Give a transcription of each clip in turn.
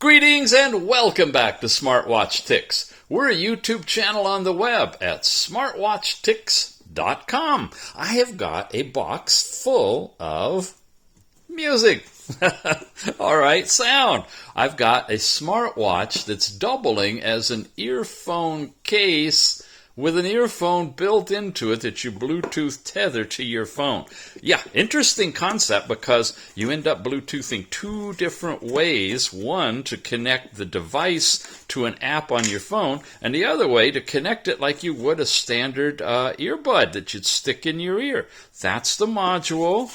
Greetings and welcome back to Smartwatch Ticks. We're a YouTube channel on the web at smartwatchticks.com. I have got a box full of music. All right, sound. I've got a smartwatch that's doubling as an earphone case with an earphone built into it that you Bluetooth tether to your phone. Yeah, interesting concept because you end up Bluetoothing two different ways. One, to connect the device to an app on your phone, and the other way to connect it like you would a standard earbud that you'd stick in your ear. That's the module.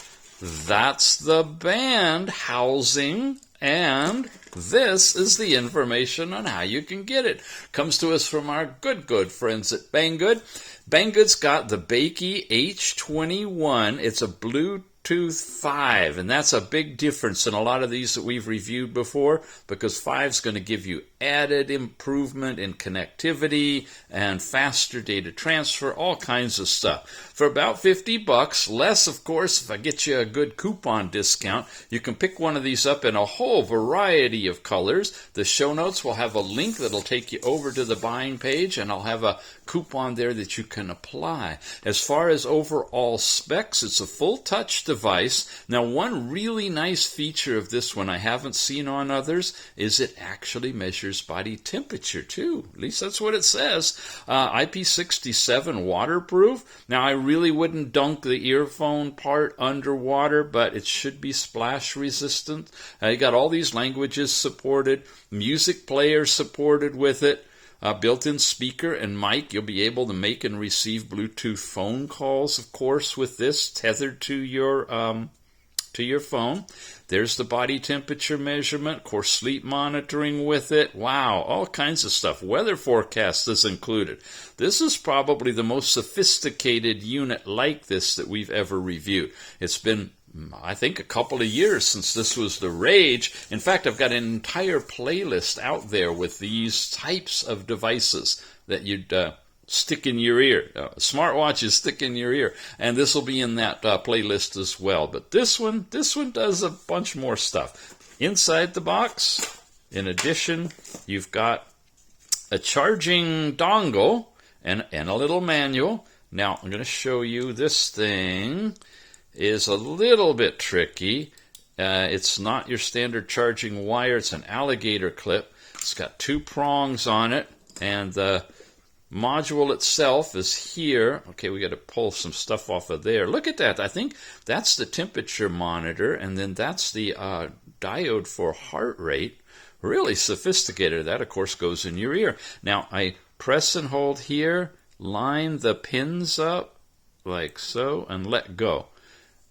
That's the band housing. And this is the information on how you can get it. Comes to us from our good friends at Banggood. Banggood's got the Bakeey H21. It's a Bluetooth 5, and that's a big difference in a lot of these that we've reviewed before, because 5 is going to give you added improvement in connectivity and faster data transfer, all kinds of stuff. For about $50, less of course if I get you a good coupon discount. You can pick one of these up in a whole variety of colors. The show notes will have a link that'll take you over to the buying page, and I'll have a coupon there that you can apply. As far as overall specs, it's a full touch device. Now, one really nice feature of this one I haven't seen on others is it actually measures body temperature too. At least that's what it says. IP67 waterproof. Now, I really wouldn't dunk the earphone part underwater, but it should be splash resistant. You got all these languages supported, music player supported with it. Built-in speaker and mic. You'll be able to make and receive Bluetooth phone calls, of course, with this tethered to your phone. There's the body temperature measurement, of course, sleep monitoring with it. Wow, all kinds of stuff. Weather forecast is included. This is probably the most sophisticated unit like this that we've ever reviewed. It's been, I think, a couple of years since this was the rage. In fact, I've got an entire playlist out there with these types of devices that you'd stick in your ear. Smartwatches stick in your ear, and this will be in that playlist as well. But this one does a bunch more stuff. Inside the box, in addition, you've got a charging dongle and a little manual. Now, I'm going to show you this thing is a little bit tricky. It's not your standard charging wire. It's an alligator clip. It's got two prongs on it, and the module itself is here. Okay, we got to pull some stuff off of there. Look at that. I think that's the temperature monitor, and then that's the diode for heart rate. Really sophisticated. That, of course, goes in your ear. Now, I press and hold here, line the pins up like so, and let go.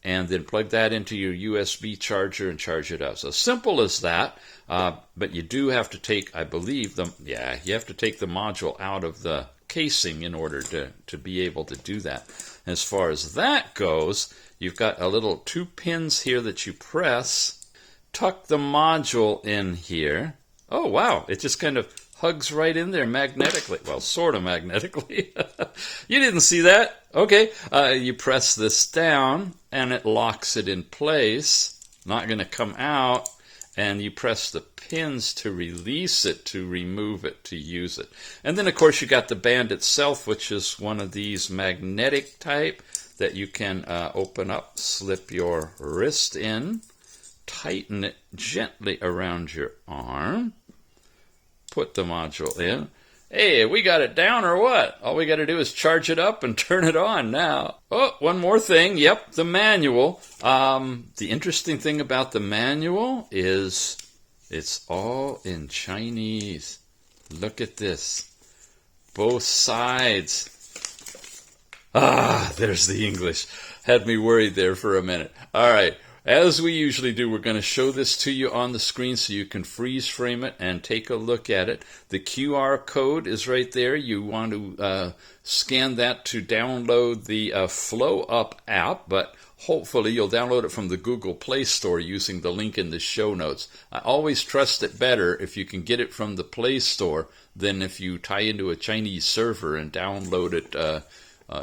And then plug that into your USB charger and charge it up. So simple as that, but you do have to take, I believe, you have to take the module out of the casing in order to be able to do that. As far as that goes, you've got a little 2 pins here that you press, tuck the module in here. Oh, wow, it just kind of hugs right in there magnetically. Well, sort of magnetically. You didn't see that? Okay. You press this down, and it locks it in place. Not going to come out. And you press the pins to release it, to remove it, to use it. And then, of course, you got the band itself, which is one of these magnetic type that you can open up, slip your wrist in, tighten it gently around your arm. Put the module in. Hey, we got it down or what? All we got to do is charge it up and turn it on now. Oh, one more thing. Yep, the manual. The interesting thing about the manual is it's all in Chinese. Look at this. Both sides. There's the English. Had me worried there for a minute. All right. As we usually do, we're going to show this to you on the screen so you can freeze frame it and take a look at it. The QR code is right there. You want to scan that to download the Flow Up app, but hopefully you'll download it from the Google Play Store using the link in the show notes. I always trust it better if you can get it from the Play Store than if you tie into a Chinese server and download it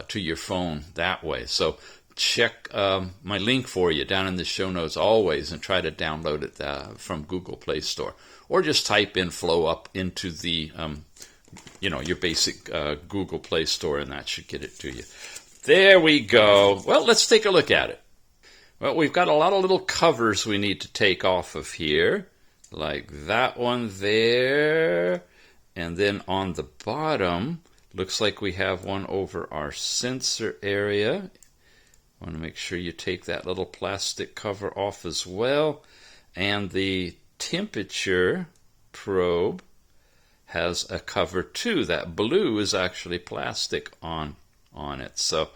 to your phone that way. So check my link for you down in the show notes always and try to download it from Google Play Store. Or just type in Flow up into the, your basic Google Play Store, and that should get it to you. There we go. Well, let's take a look at it. Well, we've got a lot of little covers we need to take off of here, like that one there. And then on the bottom, looks like we have one over our sensor area. Want to make sure you take that little plastic cover off as well. And the temperature probe has a cover too. That blue is actually plastic on it. So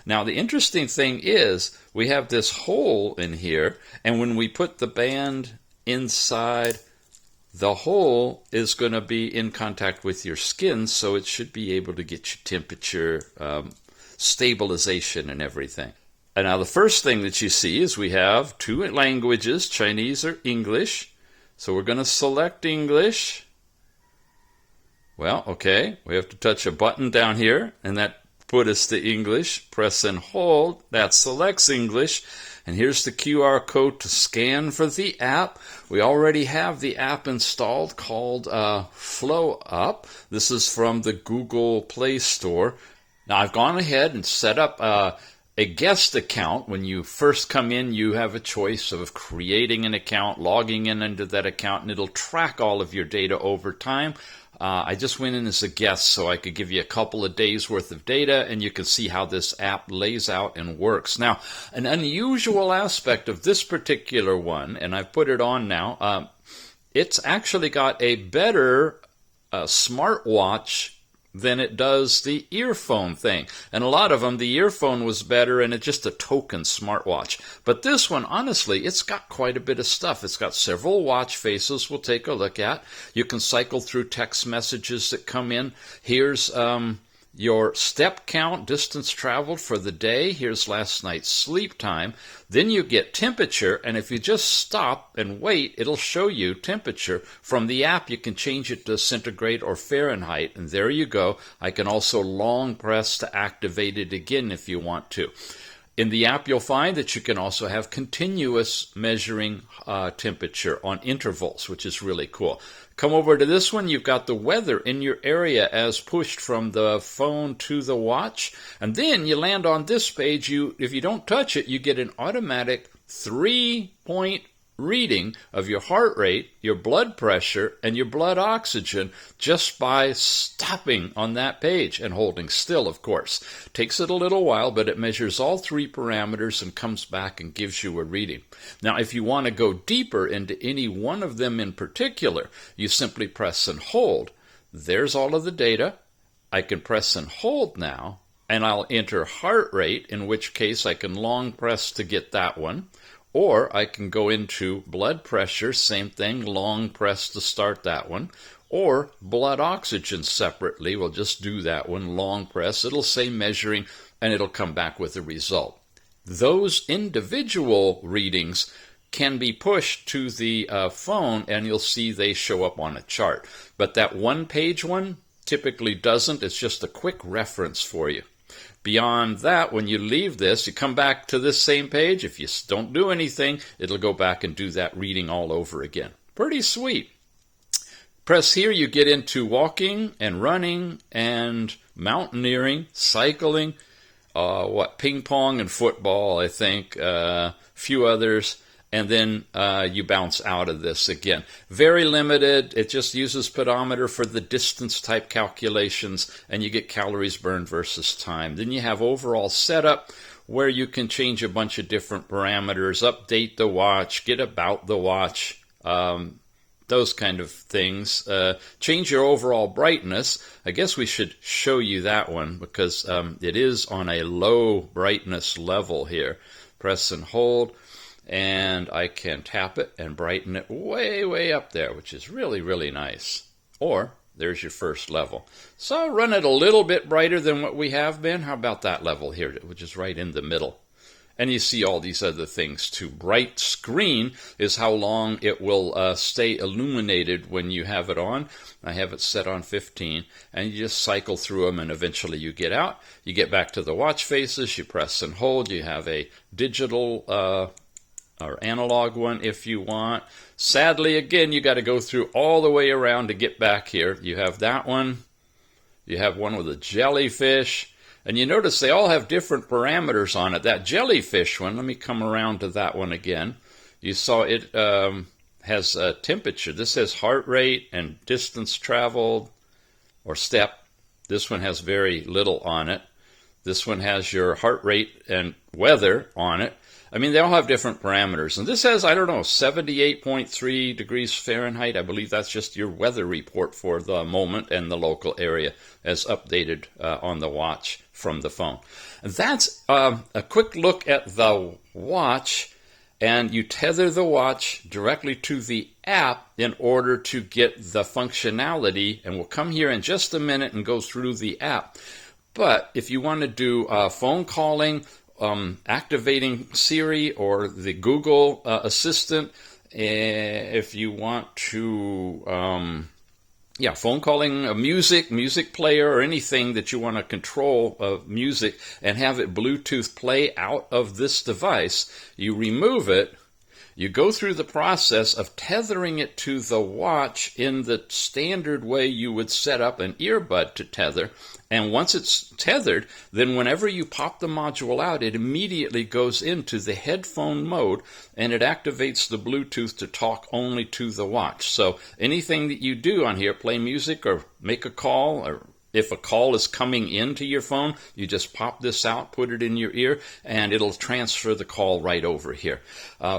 now the interesting thing is we have this hole in here, and when we put the band inside, the hole is going to be in contact with your skin, so it should be able to get your temperature stabilization and everything. And now the first thing that you see is we have two languages, Chinese or English. So we're going to select English. Well, okay, we have to touch a button down here, and that put us to English. Press and hold. That selects English. And here's the QR code to scan for the app. We already have the app installed called Flow Up. This is from the Google Play Store. Now I've gone ahead and set up a guest account. When you first come in, you have a choice of creating an account, logging in into that account, and it'll track all of your data over time. I just went in as a guest so I could give you a couple of days worth of data, and you can see how this app lays out and works. Now, an unusual aspect of this particular one, and I've put it on now, it's actually got a better smartwatch than it does the earphone thing. And a lot of them, the earphone was better and it's just a token smartwatch. But this one, honestly, it's got quite a bit of stuff. It's got several watch faces we'll take a look at. You can cycle through text messages that come in. Here's your step count, distance traveled for the day. Here's last night's sleep time. Then you get temperature, and if you just stop and wait, it'll show you temperature. From the app, you can change it to centigrade or Fahrenheit, and there you go. I can also long press to activate it again if you want to. In the app, you'll find that you can also have continuous measuring temperature on intervals, which is really cool. Come over to this one. You've got the weather in your area as pushed from the phone to the watch. And then you land on this page. If you don't touch it, you get an automatic 3-point reading of your heart rate, your blood pressure, and your blood oxygen just by stopping on that page and holding still, of course. Takes it a little while, but it measures all three parameters and comes back and gives you a reading. Now, if you want to go deeper into any one of them in particular, you simply press and hold. There's all of the data. I can press and hold now, and I'll enter heart rate, in which case I can long press to get that one. Or I can go into blood pressure, same thing, long press to start that one. Or blood oxygen separately, we'll just do that one, long press. It'll say measuring, and it'll come back with a result. Those individual readings can be pushed to the phone, and you'll see they show up on a chart. But that one-page one typically doesn't. It's just a quick reference for you. Beyond that, when you leave this, you come back to this same page. If you don't do anything, it'll go back and do that reading all over again. Pretty sweet. Press here, you get into walking and running and mountaineering, cycling, ping pong and football, I think, a few others. And then you bounce out of this again. Very limited. It just uses pedometer for the distance type calculations, and you get calories burned versus time. Then you have overall setup, where you can change a bunch of different parameters, update the watch, get about the watch, those kind of things. Change your overall brightness. I guess we should show you that one because it is on a low brightness level here. Press and hold. And I can tap it and brighten it way, way up there, which is really, really nice. Or there's your first level. So run it a little bit brighter than what we have been. How about that level here, which is right in the middle? And you see all these other things too. Bright screen is how long it will stay illuminated when you have it on. I have it set on 15, and you just cycle through them, and eventually you get out. You get back to the watch faces, you press and hold. You have a digital or analog one if you want. Sadly, again, you got to go through all the way around to get back here. You have that one. You have one with a jellyfish. And you notice they all have different parameters on it. That jellyfish one, let me come around to that one again. You saw it has a temperature. This has heart rate and distance traveled or step. This one has very little on it. This one has your heart rate and weather on it. I mean, they all have different parameters. And this has, I don't know, 78.3 degrees Fahrenheit. I believe that's just your weather report for the moment and the local area as updated on the watch from the phone. And that's a quick look at the watch. And you tether the watch directly to the app in order to get the functionality. And we'll come here in just a minute and go through the app. But if you want to do phone calling, activating Siri or the Google Assistant, if you want to, phone calling, a music player, or anything that you want to control music and have it Bluetooth play out of this device, you remove it. You go through the process of tethering it to the watch in the standard way you would set up an earbud to tether. And once it's tethered, then whenever you pop the module out, it immediately goes into the headphone mode, and it activates the Bluetooth to talk only to the watch. So anything that you do on here, play music or make a call, or if a call is coming into your phone, you just pop this out, put it in your ear, and it'll transfer the call right over here.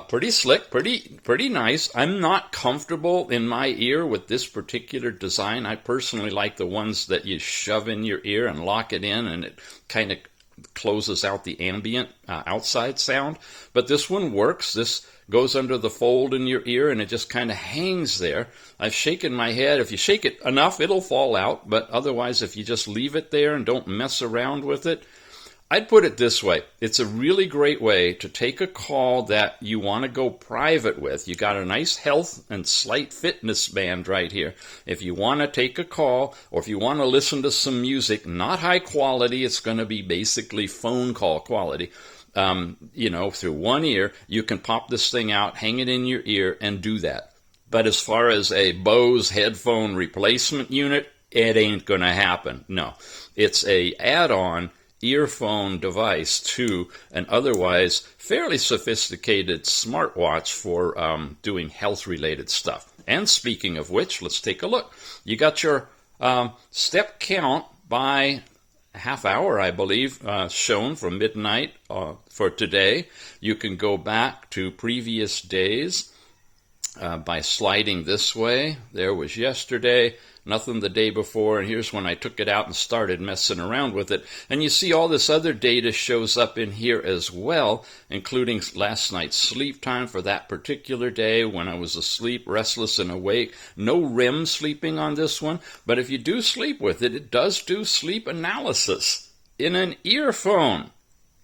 Pretty slick, pretty nice. I'm not comfortable in my ear with this particular design. I personally like the ones that you shove in your ear and lock it in, and it kind of closes out the ambient outside sound. But this one works. This goes under the fold in your ear, and it just kind of hangs there. I've shaken my head. If you shake it enough, it'll fall out. But otherwise, if you just leave it there and don't mess around with it, I'd put it this way. It's a really great way to take a call that you want to go private with. You got a nice health and slight fitness band right here. If you want to take a call, or if you want to listen to some music, not high quality, it's going to be basically phone call quality. Through one ear, you can pop this thing out, hang it in your ear, and do that. But as far as a Bose headphone replacement unit, it ain't going to happen. No, it's a add-on earphone device to an otherwise fairly sophisticated smartwatch for doing health-related stuff. And speaking of which, let's take a look. You got your step count by half hour, I believe, shown from midnight for today. You can go back to previous days by sliding this way. There was yesterday, nothing the day before, and here's when I took it out and started messing around with it. And you see all this other data shows up in here as well, including last night's sleep time for that particular day when I was asleep, restless, and awake. No REM sleeping on this one, but if you do sleep with it, it does do sleep analysis in an earphone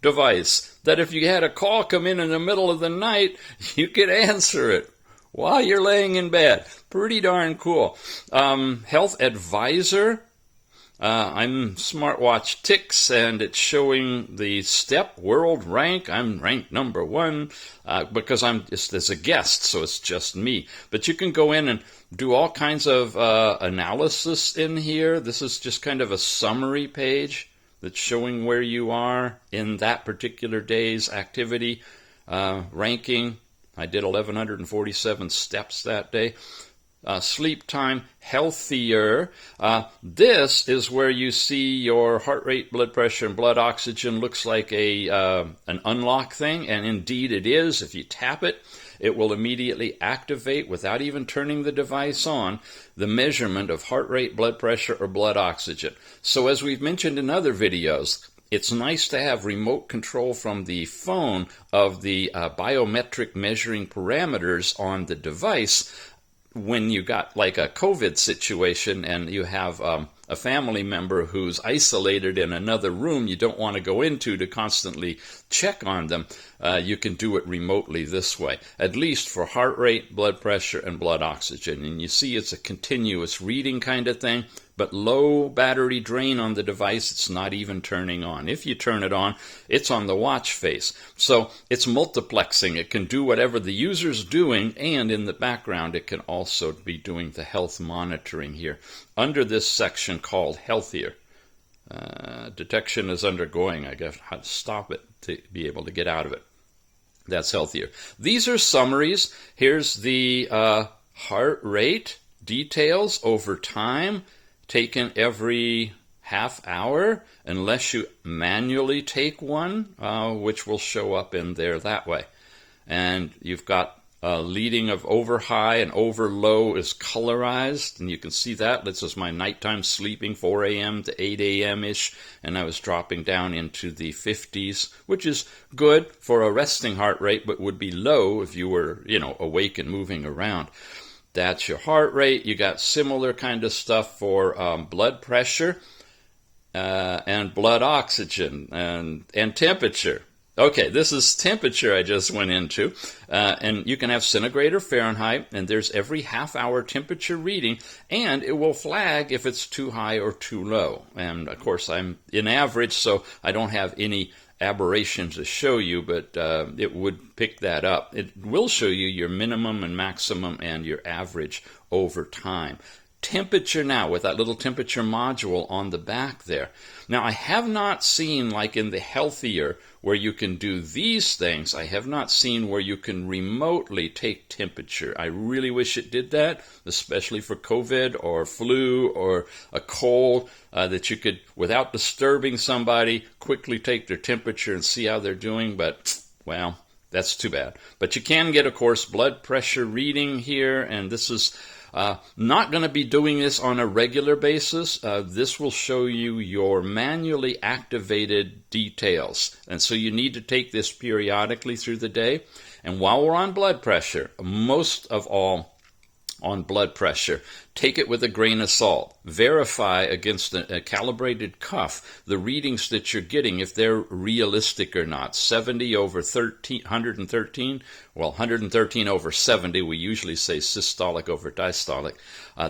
device that if you had a call come in the middle of the night, you could answer it while you're laying in bed. Pretty darn cool. Health advisor. I'm Smartwatch Ticks, and it's showing the step world rank. I'm ranked number 1 because I'm just as a guest, so it's just me. But you can go in and do all kinds of analysis in here. This is just kind of a summary page that's showing where you are in that particular day's activity ranking. I did 1,147 steps that day. Sleep time, healthier. This is where you see your heart rate, blood pressure, and blood oxygen. Looks like an unlock thing, and indeed it is. If you tap it, it will immediately activate, without even turning the device on, the measurement of heart rate, blood pressure, or blood oxygen. So as we've mentioned in other videos, it's nice to have remote control from the phone of the biometric measuring parameters on the device when you got like a COVID situation and you have a family member who's isolated in another room you don't want to go into to constantly check on them, you can do it remotely this way, at least for heart rate, blood pressure, and blood oxygen. And you see it's a continuous reading kind of thing, but low battery drain on the device, it's not even turning on. If you turn it on, it's on the watch face. So it's multiplexing. It can do whatever the user's doing, and in the background it can also be doing the health monitoring here under this section called Healthier. Detection is undergoing. I guess how to stop it to be able to get out of it. That's Healthier. These are summaries. Here's the heart rate details over time, taken every half hour, unless you manually take one, which will show up in there that way. And you've got leading of over high and over low is colorized, and you can see that. This is my nighttime sleeping, 4 a.m. to 8 a.m.-ish, and I was dropping down into the 50s, which is good for a resting heart rate, but would be low if you were, awake and moving around. That's your heart rate. You got similar kind of stuff for blood pressure and blood oxygen and temperature. Okay, this is temperature I just went into, and you can have centigrade or Fahrenheit, and there's every half-hour temperature reading, and it will flag if it's too high or too low. And, of course, I'm in average, so I don't have any aberrations to show you, but it would pick that up. It will show you your minimum and maximum and your average over time. Temperature now, with that little temperature module on the back there. Now, I have not seen, like in the Healthier, where you can do these things. I have not seen where you can remotely take temperature. I really wish it did that, especially for COVID or flu or a cold, that you could, without disturbing somebody, quickly take their temperature and see how they're doing. But, well, that's too bad. But you can get, of course, blood pressure reading here, and this is not going to be doing this on a regular basis. This will show you your manually activated details. And so you need to take this periodically through the day. And while we're on blood pressure, most of all on blood pressure, take it with a grain of salt. Verify against a calibrated cuff the readings that you're getting, if they're realistic or not. 70 over 113, well, 113 over 70, we usually say systolic over diastolic.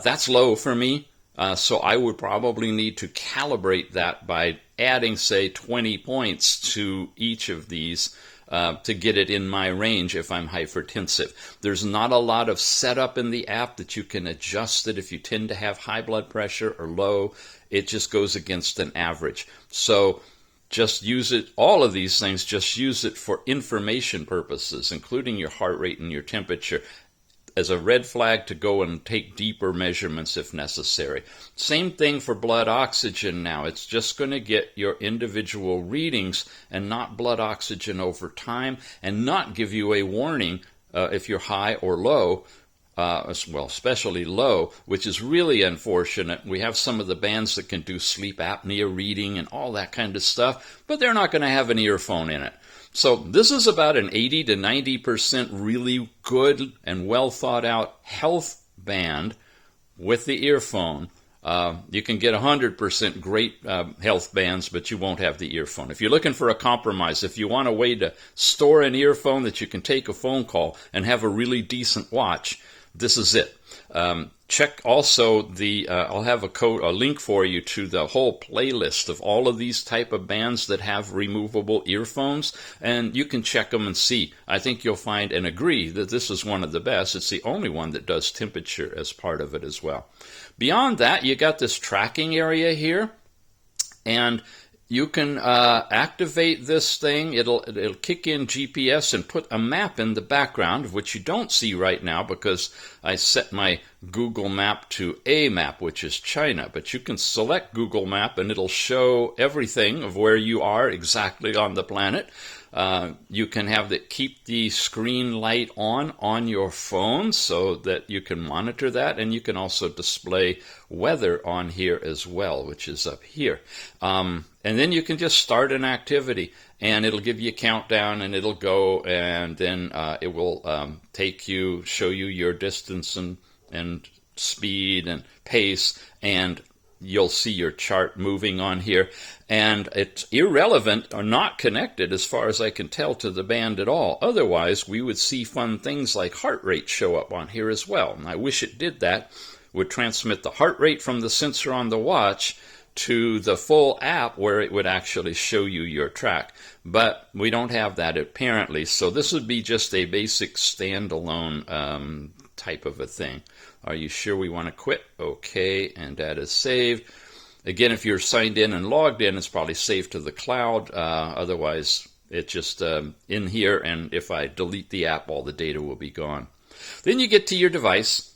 That's low for me, so I would probably need to calibrate that by adding, say, 20 points to each of these to get it in my range if I'm hypertensive. There's not a lot of setup in the app that you can adjust it if you tend to have high blood pressure or low. It just goes against an average. So just use it, all of these things, just use it for information purposes, including your heart rate and your temperature, as a red flag to go and take deeper measurements if necessary. Same thing for blood oxygen now. It's just going to get your individual readings and not blood oxygen over time, and not give you a warning if you're high or low, well, especially low, which is really unfortunate. We have some of the bands that can do sleep apnea reading and all that kind of stuff, but they're not going to have an earphone in it. So this is about an 80 to 90% really good and well thought out health band with the earphone. You can get 100% great health bands, but you won't have the earphone. If you're looking for a compromise, if you want a way to store an earphone that you can take a phone call and have a really decent watch, this is it. Check also the, I'll have a link for you to the whole playlist of all of these type of bands that have removable earphones, and you can check them and see. I think you'll find and agree that this is one of the best. It's the only one that does temperature as part of it as well. Beyond that, you got this tracking area here, and you can activate this thing. It'll kick in GPS and put a map in the background, of which you don't see right now because I set my Google Map to A map, which is China. But you can select Google Map and it'll show everything of where you are exactly on the planet. You can have keep the screen light on your phone so that you can monitor that, and you can also display weather on here as well, which is up here. And then you can just start an activity, and it'll give you a countdown, and it'll go, and then it will show you your distance and speed and pace, and you'll see your chart moving on here. And it's irrelevant or not connected, as far as I can tell, to the band at all. Otherwise, we would see fun things like heart rate show up on here as well. And I wish it did that. Would transmit the heart rate from the sensor on the watch to the full app where it would actually show you your track. But we don't have that apparently, so this would be just a basic standalone type of a thing. Are you sure we want to quit? Okay, and that is saved. Again, if you're signed in and logged in, it's probably saved to the cloud. Otherwise, it's just in here, and if I delete the app, all the data will be gone. Then you get to your device.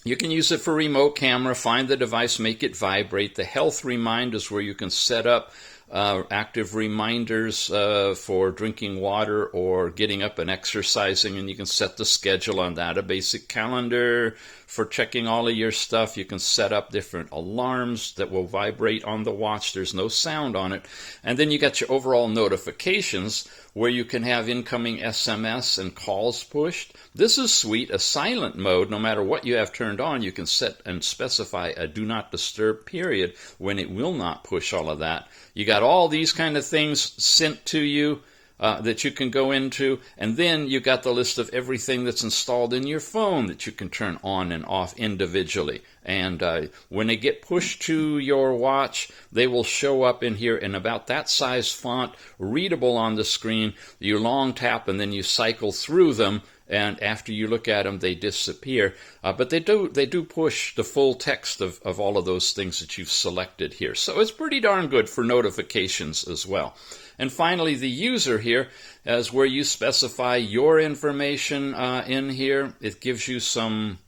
You can use it for remote camera, find the device, make it vibrate. The health reminders where you can set up active reminders for drinking water or getting up and exercising, and you can set the schedule on that. A basic calendar for checking all of your stuff. You can set up different alarms that will vibrate on the watch. There's no sound on it. And then you got your overall notifications where you can have incoming SMS and calls pushed. This is sweet. A silent mode, no matter what you have turned on, you can set and specify a do not disturb period when it will not push all of that. You got all these kind of things sent to you that you can go into, and then you got the list of everything that's installed in your phone that you can turn on and off individually. And when they get pushed to your watch, they will show up in here in about that size font, readable on the screen. You long tap and then you cycle through them, and after you look at them, they disappear. But they do push the full text of all of those things that you've selected here. So it's pretty darn good for notifications as well. And finally, the user here is where you specify your information in here. It gives you some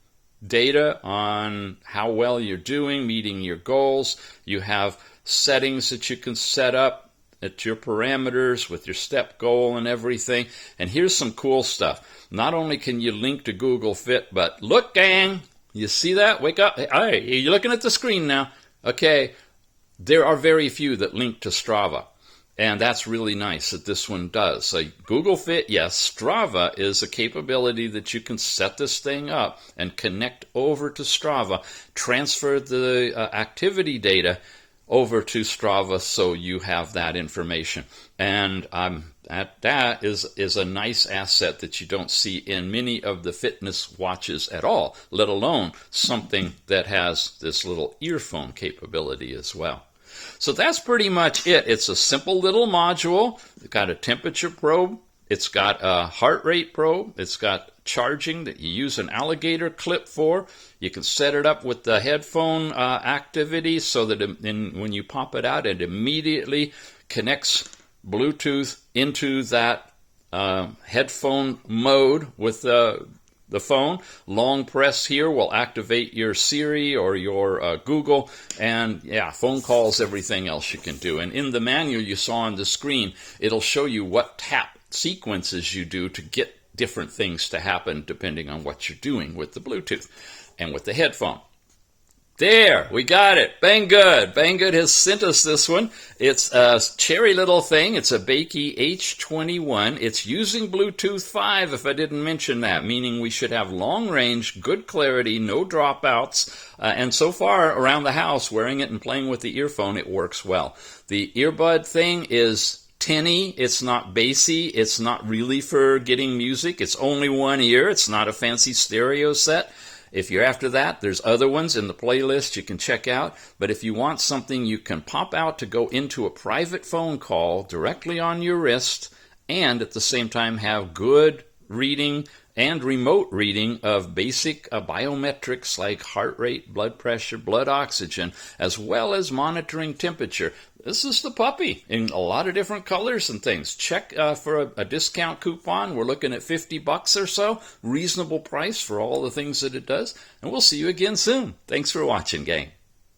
data on how well you're doing, meeting your goals. You have settings that you can set up at your parameters with your step goal and everything. And here's some cool stuff. Not only can you link to Google Fit, but look, gang, you see that? Wake up. Hey, you're looking at the screen now. Okay, there are very few that link to Strava. And that's really nice that this one does. So Google Fit, yes. Strava is a capability that you can set this thing up and connect over to Strava, transfer the activity data over to Strava so you have that information. And that is a nice asset that you don't see in many of the fitness watches at all, let alone something that has this little earphone capability as well. So that's pretty much it. It's a simple little module. It's got a temperature probe. It's got a heart rate probe. It's got charging that you use an alligator clip for. You can set it up with the headphone activity so that when you pop it out, it immediately connects Bluetooth into that headphone mode with the phone. Long press here will activate your Siri or your Google, and phone calls, everything else you can do. And in the manual you saw on the screen, it'll show you what tap sequences you do to get different things to happen depending on what you're doing with the Bluetooth and with the headphone. There, we got it. Banggood. Banggood has sent us this one. It's a cherry little thing. It's a Bakeey H21. It's using Bluetooth 5, if I didn't mention that, meaning we should have long range, good clarity, no dropouts. And so far, around the house, wearing it and playing with the earphone, it works well. The earbud thing is tinny. It's not bassy. It's not really for getting music. It's only one ear. It's not a fancy stereo set. If you're after that, there's other ones in the playlist you can check out. But if you want something you can pop out to go into a private phone call directly on your wrist and at the same time have good reading and remote reading of basic biometrics like heart rate, blood pressure, blood oxygen, as well as monitoring temperature. This is the puppy in a lot of different colors and things. Check for a discount coupon. We're looking at $50 or so. Reasonable price for all the things that it does. And we'll see you again soon. Thanks for watching, gang.